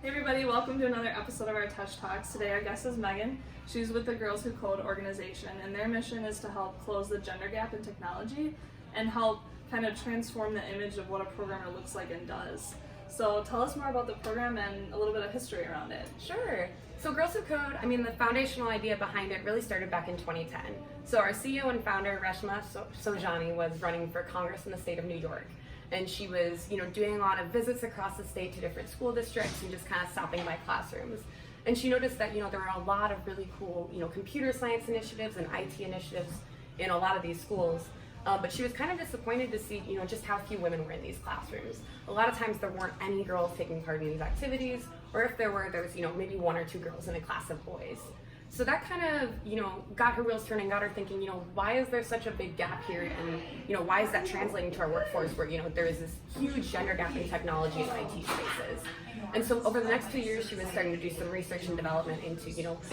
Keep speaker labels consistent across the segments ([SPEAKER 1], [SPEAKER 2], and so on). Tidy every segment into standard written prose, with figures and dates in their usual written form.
[SPEAKER 1] Hey everybody, welcome to another episode of our TESCH Talks. Today our guest is Megan. She's with the Girls Who Code organization, and their mission is to help close the gender gap in technology and help kind of transform the image of what a programmer looks like and does. So tell us more about the program and a little bit of history around it.
[SPEAKER 2] Sure. So Girls Who Code, the foundational idea behind it really started back in 2010. So our CEO and founder, Reshma Saujani, was running for Congress in the state of New York. And she was, doing a lot of visits across the state to different school districts and just kind of stopping by classrooms. And she noticed that, there were a lot of really cool, computer science initiatives and IT initiatives in a lot of these schools. But she was kind of disappointed to see, just how few women were in these classrooms. A lot of times there weren't any girls taking part in these activities, or if there were, there was, maybe one or two girls in a class of boys. So that kind of, got her wheels turning, got her thinking, why is there such a big gap here? And, why is that translating to our workforce where, there is this huge gender gap in technology and IT spaces? And so over the next 2 years, she was starting to do some research and development into,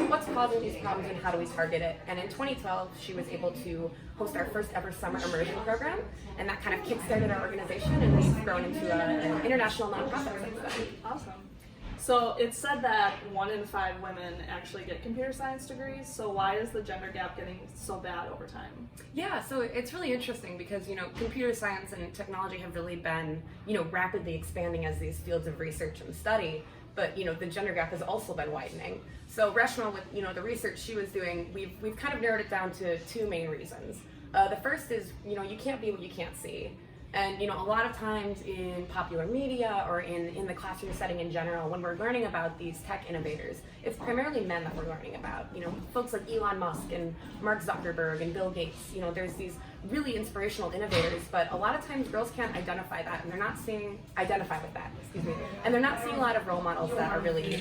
[SPEAKER 2] what's causing these problems and how do we target it? And in 2012, she was able to host our first ever summer immersion program. And that kind of kickstarted our organization, and we've grown into an international nonprofit since then.
[SPEAKER 1] Awesome. So it's said that 1 in 5 women actually get computer science degrees, so why is the gender gap getting so bad over time?
[SPEAKER 2] Yeah, so it's really interesting because, computer science and technology have really been, rapidly expanding as these fields of research and study, but, the gender gap has also been widening. So Reshma, with, the research she was doing, we've kind of narrowed it down to 2 main reasons. The first is, you can't be what you can't see. And, a lot of times in popular media or in the classroom setting in general, when we're learning about these tech innovators, it's primarily men that we're learning about. Folks like Elon Musk and Mark Zuckerberg and Bill Gates, there's these really inspirational innovators, but a lot of times girls can't identify that, and they're not identify with that, and they're not seeing a lot of role models that are really,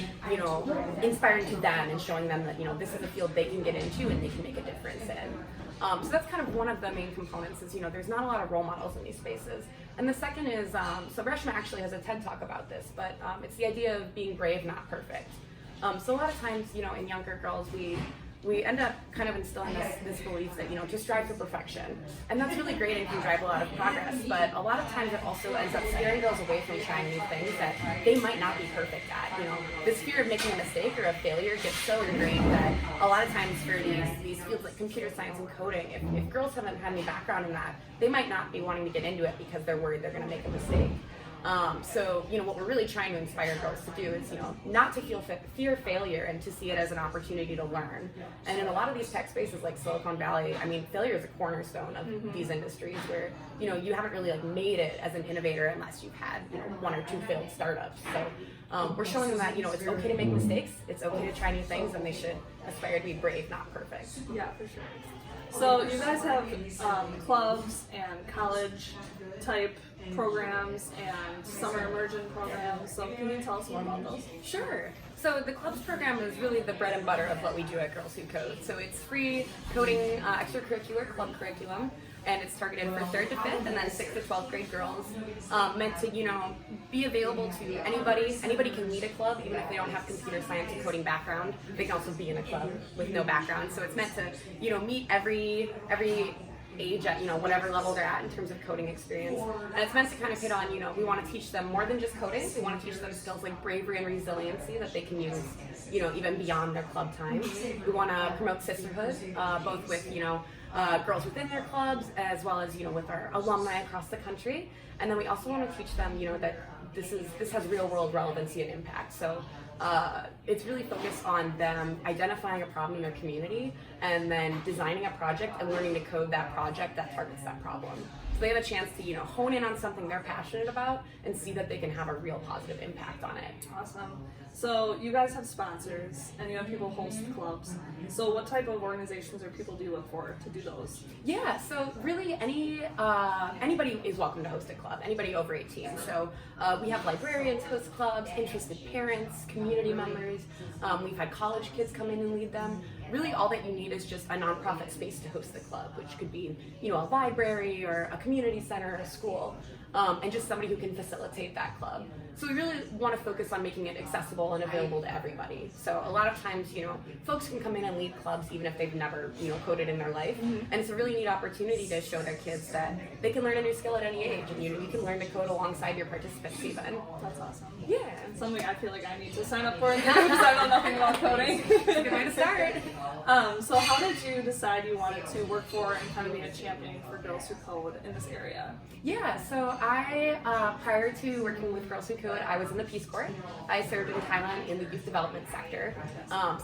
[SPEAKER 2] inspiring to them and showing them that, this is a field they can get into and they can make a difference in. So that's kind of one of the main components is, there's not a lot of role models in these spaces. And the second is, so Reshma actually has a TED Talk about this, but it's the idea of being brave, not perfect. So a lot of times, in younger girls, we end up kind of instilling this belief that, just strive for perfection. And that's really great and can drive a lot of progress, but a lot of times it also ends up scaring girls away from trying new things that they might not be perfect at. This fear of making a mistake or a failure gets so ingrained that a lot of times for these fields like computer science and coding, if girls haven't had any background in that, they might not be wanting to get into it because they're worried they're going to make a mistake. So, what we're really trying to inspire girls to do is, not to fear failure and to see it as an opportunity to learn. And in a lot of these tech spaces like Silicon Valley, failure is a cornerstone of these industries where, you haven't really made it as an innovator unless you've had, 1 or 2 failed startups. So we're showing them that, it's okay to make mistakes, it's okay to try new things, and they should aspire to be brave, not perfect.
[SPEAKER 1] Yeah, for sure. So you guys have clubs and college type programs and summer immersion programs, so can you tell us more about those?
[SPEAKER 2] Sure. So the clubs program is really the bread and butter of what we do at Girls Who Code. So it's free coding extracurricular club curriculum, and it's targeted for 3rd to 5th and then 6th to 12th grade girls, meant to, be available to anybody. Anybody can lead a club, even if they don't have computer science and coding background. They can also be in a club with no background. So it's meant to, meet every age at, whatever level they're at in terms of coding experience. And it's meant to kind of hit on, we want to teach them more than just coding. We want to teach them skills like bravery and resiliency that they can use, even beyond their club time. We want to promote sisterhood, both with, girls within their clubs as well as, with our alumni across the country. And then we also want to teach them, that this has real world relevancy and impact. So it's really focused on them identifying a problem in their community and then designing a project and learning to code that project that targets that problem. So they have a chance to, hone in on something they're passionate about and see that they can have a real positive impact on it.
[SPEAKER 1] Awesome. So you guys have sponsors and you have people host clubs. So what type of organizations or people do you look for to do those?
[SPEAKER 2] Yeah, so really anybody is welcome to host a club, anybody over 18. So we have librarians host clubs, interested parents, community members. We've had college kids come in and lead them. Really all that you need is just a nonprofit space to host the club, which could be, a library or a community center or a school. and just somebody who can facilitate that club. So we really want to focus on making it accessible and available to everybody. So a lot of times, folks can come in and lead clubs even if they've never, coded in their life. And it's a really neat opportunity to show their kids that they can learn a new skill at any age, and you can learn to code alongside your participants even.
[SPEAKER 1] That's awesome.
[SPEAKER 2] Yeah.
[SPEAKER 1] Something I feel like I need to sign up for because I know nothing about coding.
[SPEAKER 2] It's a good way to start.
[SPEAKER 1] So how did you decide you wanted to work for and kind of be a champion for Girls Who Code in this area?
[SPEAKER 2] Yeah, so I, prior to working with Girls Who Code, I was in the Peace Corps. I served in Thailand in the youth development sector.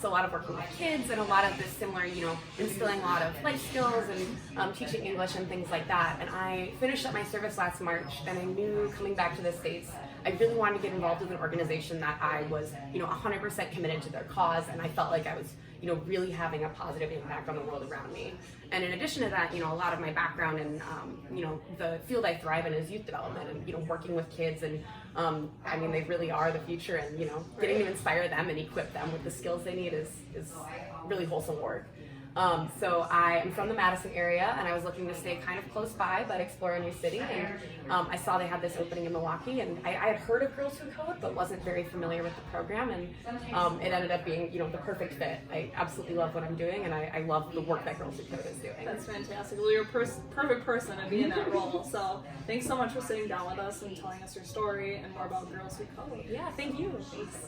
[SPEAKER 2] So a lot of working with kids and a lot of this similar, instilling a lot of life skills and teaching English and things like that. And I finished up my service last March, and I knew coming back to the States, I really wanted to get involved with an organization that I was, 100% committed to their cause, and I felt like I was, really having a positive impact on the world around me. And in addition to that, a lot of my background and, the field I thrive in is youth development and, working with kids. And, they really are the future, and, getting to inspire them and equip them with the skills they need is really wholesome work. So I am from the Madison area, and I was looking to stay kind of close by, but explore a new city. And I saw they had this opening in Milwaukee, and I had heard of Girls Who Code, but wasn't very familiar with the program. And it ended up being, the perfect fit. I absolutely love what I'm doing, and I love the work that Girls Who Code is doing.
[SPEAKER 1] That's fantastic. Well, you're a perfect person to be in that role. So thanks so much for sitting down with us and telling us your story and more about Girls Who Code.
[SPEAKER 2] Yeah, thank you. Thanks.